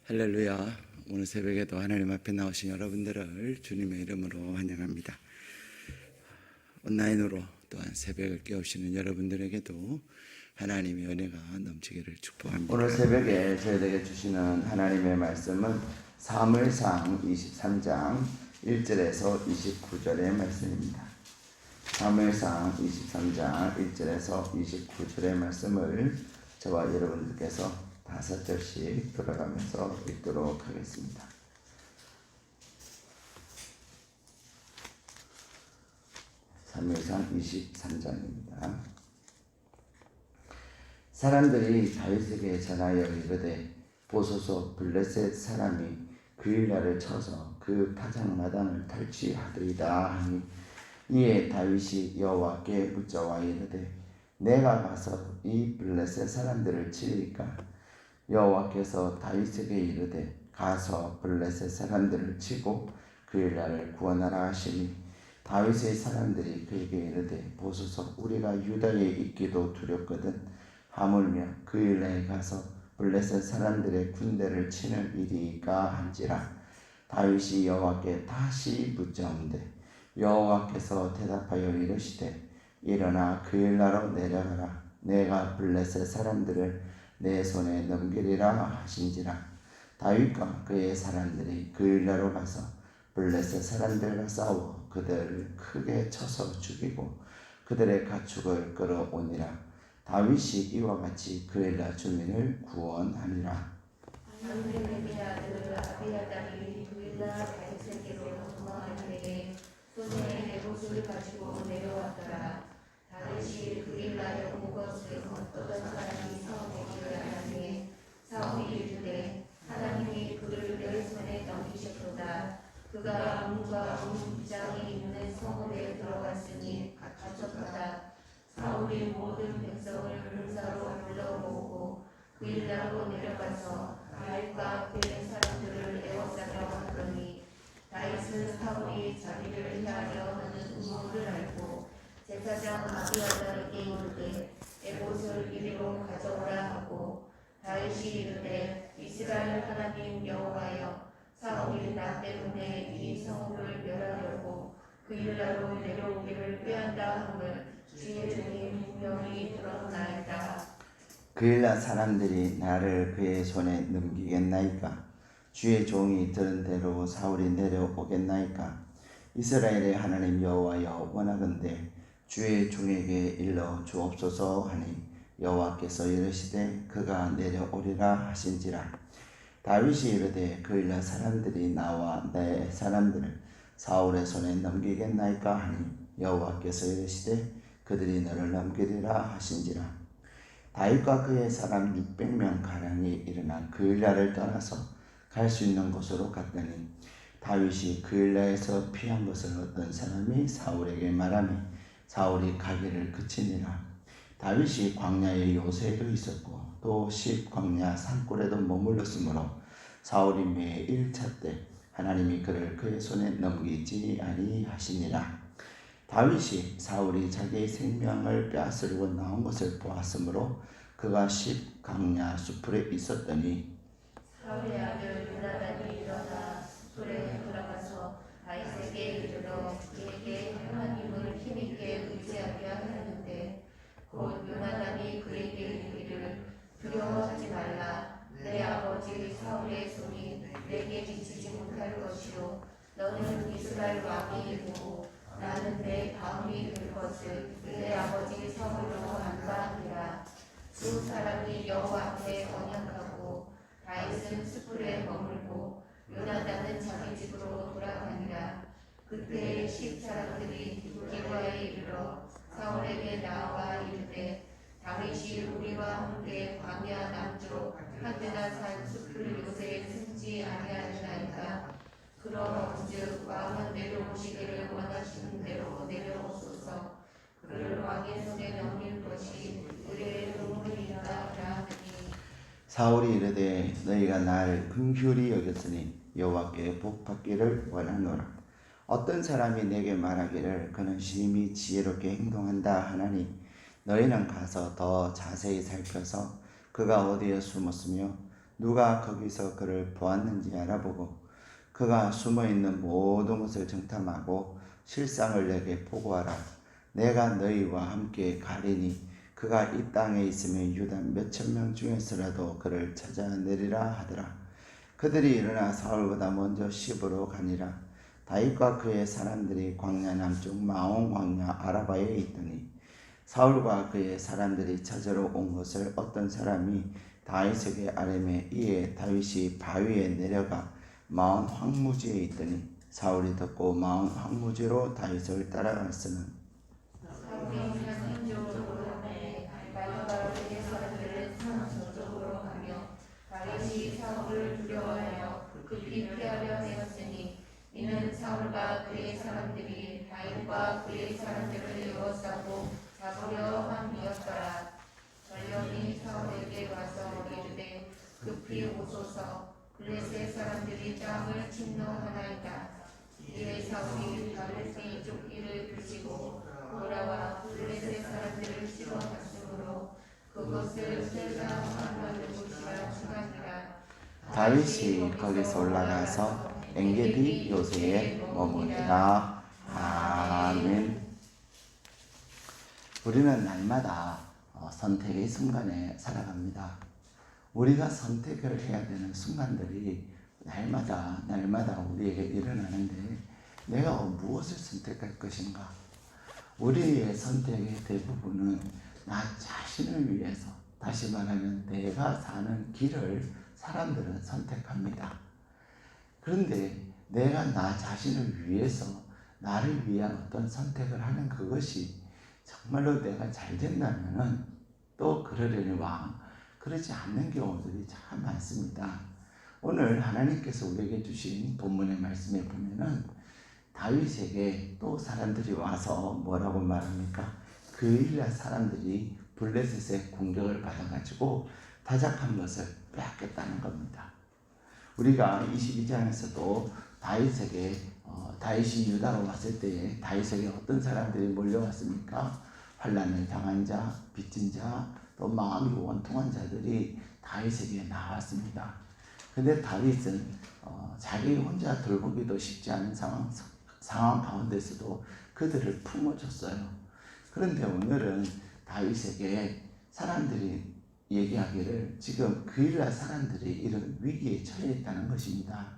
할렐루야. 오늘 새벽에도 하나님 앞에 나오신 여러분들을 주님의 이름으로 환영합니다. 온라인으로 또한 새벽을 깨우시는 여러분들에게도 하나님의 은혜가 넘치기를 축복합니다. 오늘 새벽에 저희에게 주시는 하나님의 말씀은 사무엘상 23장 1절에서 29절의 말씀입니다. 사무엘상 23장 1절에서 29절의 말씀을 저와 여러분들께서 5절씩 돌아가면서 읽도록 하겠습니다. 사무엘상 23장입니다. 사람들이 다윗에게 전하여 이르되 보소서 블레셋 사람이 그일라를 쳐서 그 파장마당을 탈취하더이다 하니 이에 다윗이 여호와께 묻자와 이르되 내가 가서 이 블레셋 사람들을 치리까? 여호와께서 다윗에게 이르되 가서 블레셋 사람들을 치고 그일라를 구원하라 하시니 다윗의 사람들이 그에게 이르되 보소서 우리가 유다에 있기도 두렵거든 하물며 그일라에 가서 블레셋 사람들의 군대를 치는 일이까 한지라. 다윗이 여호와께 다시 묻자온대 여호와께서 대답하여 이르시되 일어나 그일라로 내려가라. 내가 블레셋 사람들을 내 손에 넘기리라 하신지라. 다윗과 그의 사람들이 그일라로 가서 블레셋 사람들과 싸워 그들을 크게 쳐서 죽이고 그들의 가축을 끌어오니라. 다윗이 이와 같이 그일라 주민을 구원하니라. 아비야의 아들 아비야달이 그일라 다윗에게로 도망하되 손에 에봇을 가지고 내려왔더라. 다윗이 그일라에 온 것을 어떤 사람이 사울에게 알았으니 사울이 이르되 하나님이 그를 내 손에 넘기셨도다. 그가 문과 문장이 있는 성읍에 들어갔으니 갇혔도다. 사울이 모든 백성을 군사로 불러모으고 그일라로 내려가서 다윗과 그의 사람들을 에워싸려 하더니 다윗은 사울이 자기를 향하여 하는 음모를 알고 제사장 아비야달에게 이르되 에봇을 이리로 가져오라 하고 다윗이 이르되 이스라엘 하나님 여호와여 사울이 나 때문에 이 성읍을 멸하려고 그일라로 내려오기를 꾀한다 함을 주의 종이 분명히 들었나이다. 그일라 사람들이 나를 그의 손에 넘기겠나이까? 주의 종이 들은 대로 사울이 내려오겠나이까? 이스라엘의 하나님 여호와여 원하건대 주의 종에게 일러 주옵소서 하니 여호와께서 이르시되 그가 내려오리라 하신지라. 다윗이 이르되 그일라 사람들이 나와 내 사람들을 사울의 손에 넘기겠나이까 하니 여호와께서 이르시되 그들이 너를 넘기리라 하신지라. 다윗과 그의 사람 600명 가량이 일어나 그일라를 떠나서 갈 수 있는 곳으로 갔더니 다윗이 그일라에서 피한 것을 어떤 사람이 사울에게 말하니 사울이 가기를 그치니라. 다윗이 광야에 요새도 있었고 또 십 광야 산골에도 머물렀으므로 사울이 매일 찾되 하나님이 그를 그의 손에 넘기지 아니하시니라. 다윗이 사울이 자기의 생명을 빼앗으려고 나온 것을 보았으므로 그가 십 광야 수풀에 있었더니 사울의 아들 요나단이 일어나 수풀에 들어가서 다윗에게 이르러 그에게 하나님을 힘있게 의지하게 하였는데 곧 요나단이 그에게 이르기를 두려워하지 말라. 내 아버지 사울의 손이 내게 미치지 못할 것이요 너는 이스라엘 왕이 되고 나는 내 다음이 될 것을 내 아버지 사울로 안다하니라. 두 사람이 여호와 앞에 언약하고 다윗은 수풀에 머물고 요나단은 자기 집으로 돌아가니라. 그때 십 사람들이 길가에 이르러 사울에게 나와 이르되 다윗이 우리와 함께 광야 남쪽 하드나 산 숲을 요새에 숨지 아니하리나이까. 그러므즉 왕은 내려오시기를 원하시는 대로 내려오소서. 그를 왕의 손에 넘길 것이 우리의 의무이다 하니 사울이 이르되 너희가 나를 긍휼히 여겼으니 여호와께 복받기를 원하노라. 어떤 사람이 내게 말하기를 그는 심히 지혜롭게 행동한다 하나니 너희는 가서 더 자세히 살펴서 그가 어디에 숨었으며 누가 거기서 그를 보았는지 알아보고 그가 숨어있는 모든 것을 정탐하고 실상을 내게 보고하라. 내가 너희와 함께 가리니 그가 이 땅에 있으면 유다 몇천 명 중에서라도 그를 찾아내리라 하더라. 그들이 일어나 사울보다 먼저 시브로 가니라. 다윗과 그의 사람들이 광야 남쪽 마온 광야 아라바에 있더니 사울과 그의 사람들이 찾으러 온 것을 어떤 사람이 다윗에게 아뢰매 이에 다윗이 바위에 내려가 마온 황무지에 있더니 사울이 듣고 마온 황무지로 다윗을 따라갔으는 사울이 산 쪽으로 가매 다윗과 그의 사람들은 산 저쪽으로 가며 다윗이 사울을 두려워하여 급히 피하려 하였으니 이는 사울과 그의 사람들이 다윗과 그의 사람들을 에워싸고 잡으려 함이었더라. 전령이 사울에게 와서 이르되 급히 오소서. 블레셋 사람들이 땅을 침노하나이다. 이에 사울이 다윗의 조끼를 드시고 돌아와 블레셋 사람들을 씹어갔으므로 그것을 세상 한마디 곳이라 칭하니라. 다윗이 거기서 올라가서 엔게디 요새에 머무니라. 아멘. 우리는 날마다 선택의 순간에 살아갑니다. 우리가 선택을 해야 되는 순간들이 날마다 우리에게 일어나는데 내가 무엇을 선택할 것인가? 우리의 선택의 대부분은 나 자신을 위해서, 다시 말하면 내가 사는 길을 사람들은 선택합니다. 그런데 내가 나 자신을 위해서 나를 위한 어떤 선택을 하는 그것이 정말로 내가 잘 된다면은 또 그러려니와 그러지 않는 경우들이 참 많습니다. 오늘 하나님께서 우리에게 주신 본문의 말씀에 보면은 다윗에게 또 사람들이 와서 뭐라고 말합니까? 그일라 사람들이 블레셋의 공격을 받아가지고 다작한 것을 빼앗겼다는 겁니다. 우리가 22장에서도 다윗에게 다윗이 유다로 왔을 때에 다윗에게 어떤 사람들이 몰려왔습니까? 환난을 당한 자, 빚진 자, 또 마음이 원통한 자들이 다윗에게 나왔습니다. 근데 다윗은 자기 혼자 돌보기도 쉽지 않은 상황 가운데서도 그들을 품어줬어요. 그런데 오늘은 다윗에게 사람들이 얘기하기를 지금 그일라 사람들이 이런 위기에 처해 있다는 것입니다.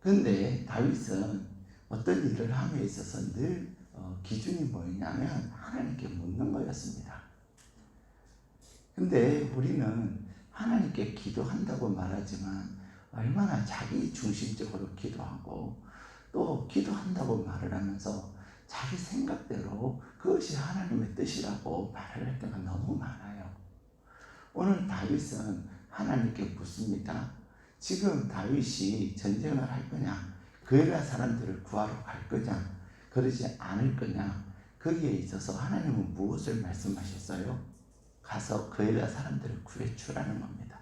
그런데 다윗은 어떤 일을 함에 있어서 늘 기준이 뭐였냐면 하나님께 묻는 거였습니다. 근데 우리는 하나님께 기도한다고 말하지만 얼마나 자기 중심적으로 기도하고 또 기도한다고 말을 하면서 자기 생각대로 그것이 하나님의 뜻이라고 말을 할 때가 너무 많아요. 오늘 다윗은 하나님께 묻습니다. 지금 다윗이 전쟁을 할 거냐? 그일라 사람들을 구하러 갈 거냐? 그러지 않을 거냐? 거기에 있어서 하나님은 무엇을 말씀하셨어요? 가서 그일라 사람들을 구해주라는 겁니다.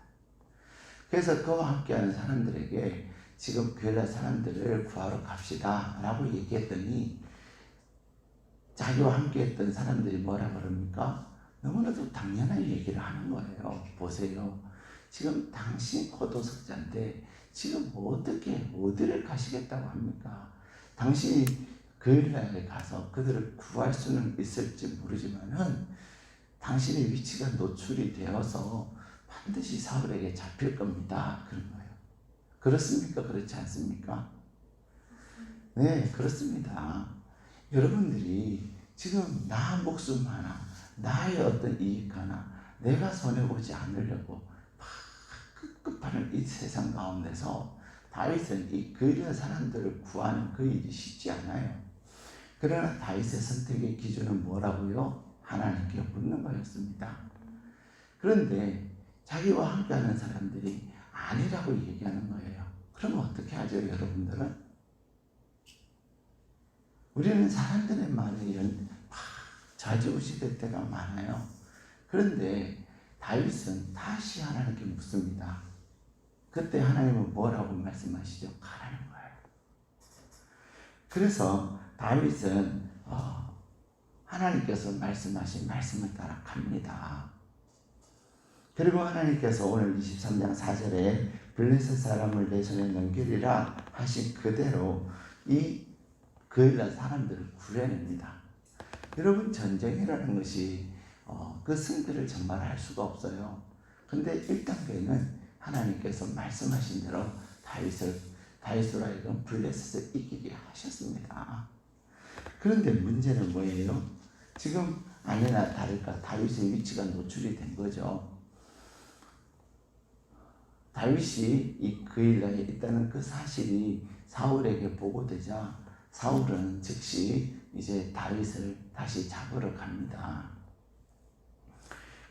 그래서 그와 함께하는 사람들에게 지금 그일라 사람들을 구하러 갑시다 라고 얘기했더니 자기와 함께했던 사람들이 뭐라 그럽니까? 너무나도 당연한 얘기를 하는 거예요. 보세요. 지금 당신 고도석자인데 지금 어떻게 어디를 가시겠다고 합니까? 당신이 그일라에 가서 그들을 구할 수는 있을지 모르지만은 당신의 위치가 노출이 되어서 반드시 사울에게 잡힐 겁니다. 그런 거예요. 그렇습니까? 그렇지 않습니까? 네, 그렇습니다. 여러분들이 지금 나 목숨 하나, 나의 어떤 이익 하나, 내가 손해보지 않으려고 막 급급하는 이 세상 가운데서 다윗은 이 그일라 사람들을 구하는 그 일이 쉽지 않아요. 그러나 다윗의 선택의 기준은 뭐라고요? 하나님께 묻는 거였습니다. 그런데 자기와 함께하는 사람들이 아니라고 얘기하는 거예요. 그러면 어떻게 하죠, 여러분들은? 우리는 사람들의 말에 좌지우지될 때가 많아요. 그런데 다윗은 다시 하나님께 묻습니다. 그때 하나님은 뭐라고 말씀하시죠? 가라는 거예요. 그래서 다윗은 하나님께서 말씀하신 말씀을 따라 갑니다. 그리고 하나님께서 오늘 23장 4절에 블레셋 사람을 내 손에 넘기리라 하신 그대로 이 그일라 사람들을 구해냅니다. 여러분, 전쟁이라는 것이 그 승리를 정말 알 수가 없어요. 근데 1단계는 하나님께서 말씀하신 대로 다윗으로 하여금 블레셋을 이기게 하셨습니다. 그런데 문제는 뭐예요? 지금 아니나 다를까 다윗의 위치가 노출이 된 거죠. 다윗이 이 그일라에 있다는 그 사실이 사울에게 보고되자 사울은 즉시 이제 다윗을 다시 잡으러 갑니다.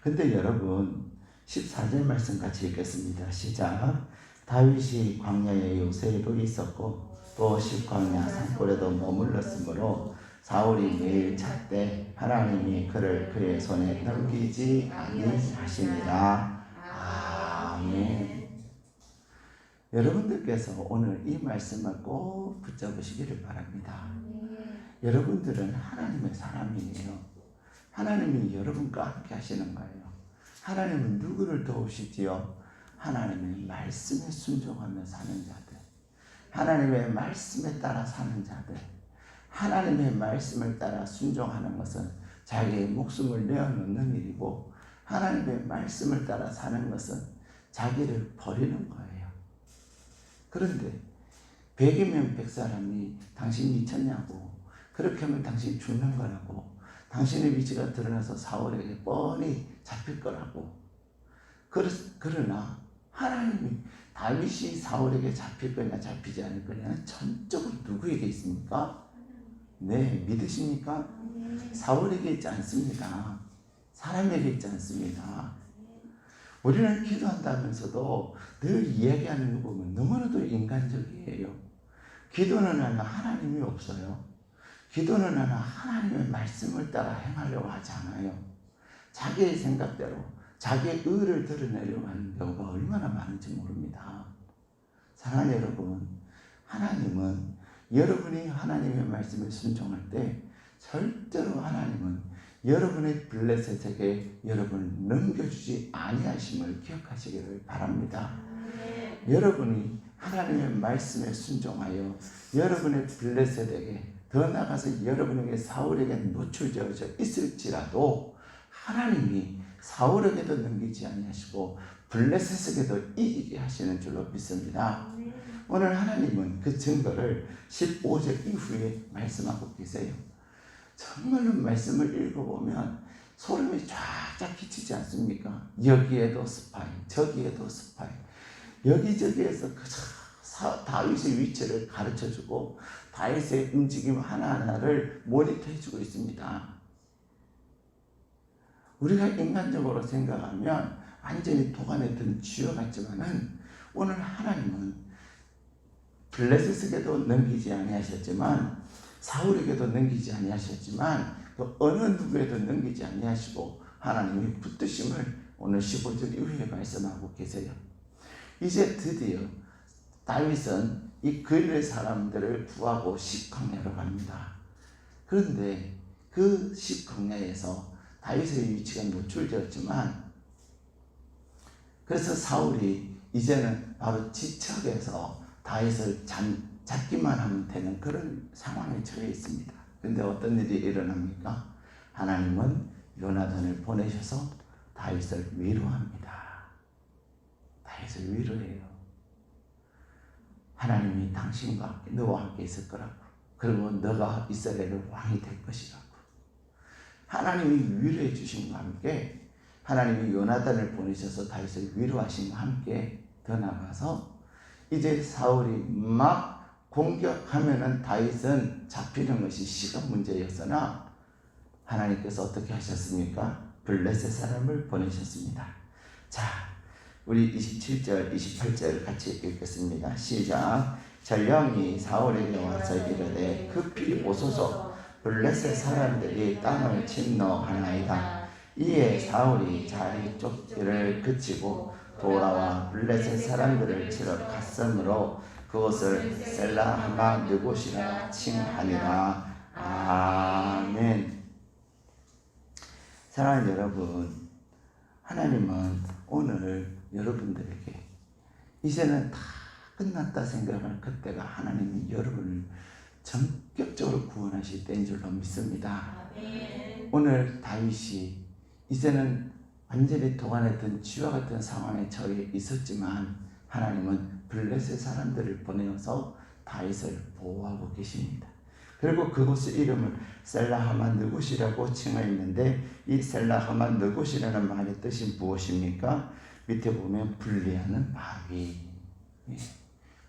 근데 여러분 14절 말씀 같이 읽겠습니다. 시작. 다윗이 광야에 요새로 있었고 또 십광야 산골에도 머물렀으므로 사울이 매일 찾되 하나님이 그를 그의 손에 넘기지 아니하시니라. 아멘. 여러분들께서 오늘 이 말씀을 꼭 붙잡으시기를 바랍니다. 여러분들은 하나님의 사람이에요. 하나님이 여러분과 함께 하시는 거예요. 하나님은 누구를 도우시지요? 하나님의 말씀에 순종하며 사는 자들, 하나님의 말씀에 따라 사는 자들. 하나님의 말씀을 따라 순종하는 것은 자기의 목숨을 내어놓는 일이고, 하나님의 말씀을 따라 사는 것은 자기를 버리는 거예요. 그런데 100이면 100사람이 당신 미쳤냐고, 그렇게 하면 당신 죽는 거라고, 당신의 위치가 드러나서 사울에게 뻔히 잡힐 거라고. 그러나 하나님이 다윗이 사울에게 잡힐 거냐 잡히지 않을 거냐는 전적으로 누구에게 있습니까? 네, 믿으십니까? 사울에게 있지 않습니다. 사람에게 있지 않습니다. 우리는 기도한다면서도 늘 이야기하는 거 보면 너무나도 인간적이에요. 기도는 하나 하나님이 없어요. 기도는 하나 하나님의 말씀을 따라 행하려고 하지 않아요. 자기의 생각대로 자기의 의를 드러내려고 하는 경우가 얼마나 많은지 모릅니다. 사랑하는 여러분, 하나님은 여러분이 하나님의 말씀에 순종할 때 절대로 하나님은 여러분의 블레셋에게 여러분을 넘겨주지 아니하심을 기억하시기를 바랍니다. 여러분이 하나님의 말씀에 순종하여 여러분의 블레셋에게, 더 나아가서 여러분에게 사울에게 노출되어져 있을지라도 하나님이 사울에게도 넘기지 아니하시고 블레셋에게도 이기게 하시는 줄로 믿습니다. 오늘 하나님은 그 증거를 15절 이후에 말씀하고 계세요. 정말로 말씀을 읽어보면 소름이 쫙쫙 끼치지 않습니까? 여기에도 스파이, 저기에도 스파이, 여기저기에서 다윗의 위치를 가르쳐주고 다윗의 움직임 하나하나를 모니터해주고 있습니다. 우리가 인간적으로 생각하면 완전히 도관에 든 쥐어 같지만은 오늘 하나님은 블레셋에게도 넘기지 아니하셨지만, 사울에게도 넘기지 아니하셨지만, 또 어느 누구에도 넘기지 아니하시고 하나님이 붙드심을 오늘 15절 이후에 말씀하고 계세요. 이제 드디어 다윗은 이 그일의 사람들을 구하고 십광야로 갑니다. 그런데 그 십광야에서 다윗의 위치가 노출되었지만, 그래서 사울이 이제는 바로 지척에서 다윗을 잡기만 하면 되는 그런 상황에 처해 있습니다. 그런데 어떤 일이 일어납니까? 하나님은 요나단을 보내셔서 다윗을 위로합니다. 다윗을 위로해요. 하나님이 당신과 함께, 너와 함께 있을 거라고, 그리고 너가 이스라엘의 왕이 될 것이라고. 하나님이 위로해 주심과 함께 하나님이 요나단을 보내셔서 다윗을 위로하심과 함께 더 나가서 이제 사울이 막 공격하면은 다윗은 잡히는 것이 시간 문제였으나 하나님께서 어떻게 하셨습니까? 블레셋 사람을 보내셨습니다. 자, 우리 27절, 28절 같이 읽겠습니다. 시작. 전령이 사울에게 와서 이르되 급히 오소서, 블레셋 사람들이 땅을 침노하나이다. 이에 사울이 자기 쫓기를 그치고 돌아와 블레셋 사람들을 치러 갔으므로 그곳을 셀라하마 느곳이라 칭하니라. 아멘. 사랑하는 여러분, 하나님은 오늘 여러분들에게 이제는 다 끝났다 생각할 그때가 하나님이 여러분을 전격적으로 구원하실 때인 줄로 믿습니다. 오늘 다윗이 이제는 완전히 도가냈던 쥐와 같은 상황에 처해 있었지만 하나님은 블레셋 사람들을 보내어서 다윗을 보호하고 계십니다. 그리고 그곳의 이름을 셀라하만 느곳이라고 칭하였는데 이 셀라하만 느곳이라는 말의 뜻이 무엇입니까? 밑에 보면 분리하는 바위.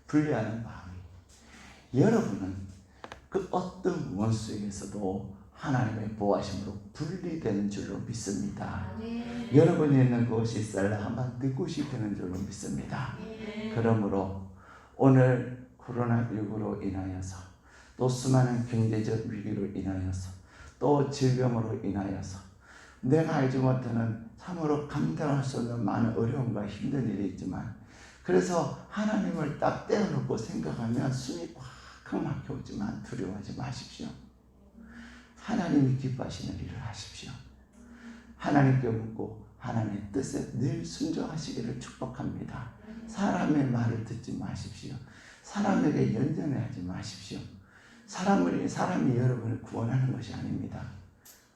분리하는 바위. 여러분은 그 어떤 원수에게서도 하나님의 보호하심으로 분리되는 줄로 믿습니다. 여러분이 있는 그곳이 셀라하만 느곳이 되는 줄로 믿습니다. 그러므로 오늘 코로나19로 인하여서 또 수많은 경제적 위기로 인하여서 또 질병으로 인하여서 내가 알지 못하는 참으로 감당할 수 없는 많은 어려움과 힘든 일이 있지만 그래서 하나님을 딱 떼어놓고 생각하면 숨이 꽉 막혀오지만 두려워하지 마십시오. 하나님이 기뻐하시는 일을 하십시오. 하나님께 묻고 하나님의 뜻에 늘 순종하시기를 축복합니다. 사람의 말을 듣지 마십시오. 사람에게 연연하지 마십시오. 사람이 여러분을 구원하는 것이 아닙니다.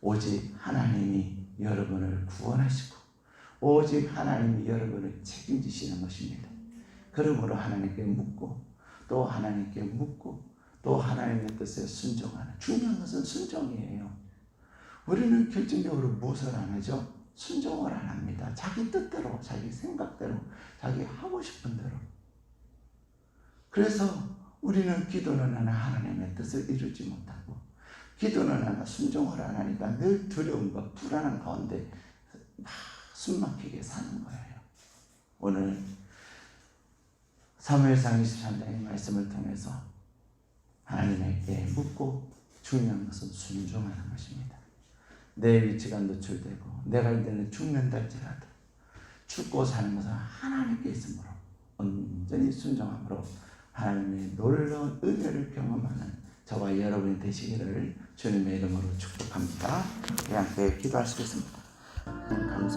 오직 하나님이 여러분을 구원하시고 오직 하나님이 여러분을 책임지시는 것입니다. 그러므로 하나님께 묻고 또 하나님께 묻고 또 하나님의 뜻에 순종하는 중요한 것은 순종이에요. 우리는 결정적으로 무엇을 안 하죠? 순종을 안 합니다. 자기 뜻대로, 자기 생각대로, 자기 하고 싶은 대로. 그래서 우리는 기도는 하나 하나님의 뜻을 이루지 못하고 기도는 하나 순종을 안 하니까 늘 두려움과 불안한 가운데 막 숨막히게 사는 거예요. 오늘 사무엘상 23장의 말씀을 통해서 하나님에게 묻고 중요한 것은 순종하는 것입니다. 내 위치가 노출되고 내가 이제는 죽는다 할지라도 죽고 사는 것은 하나님께 있으므로 온전히 순종함으로 하나님의 놀라운 은혜를 경험하는 저와 여러분이 되시기를 주님의 이름으로 축복합니다. 우리 함께 기도하시겠습니다. 감사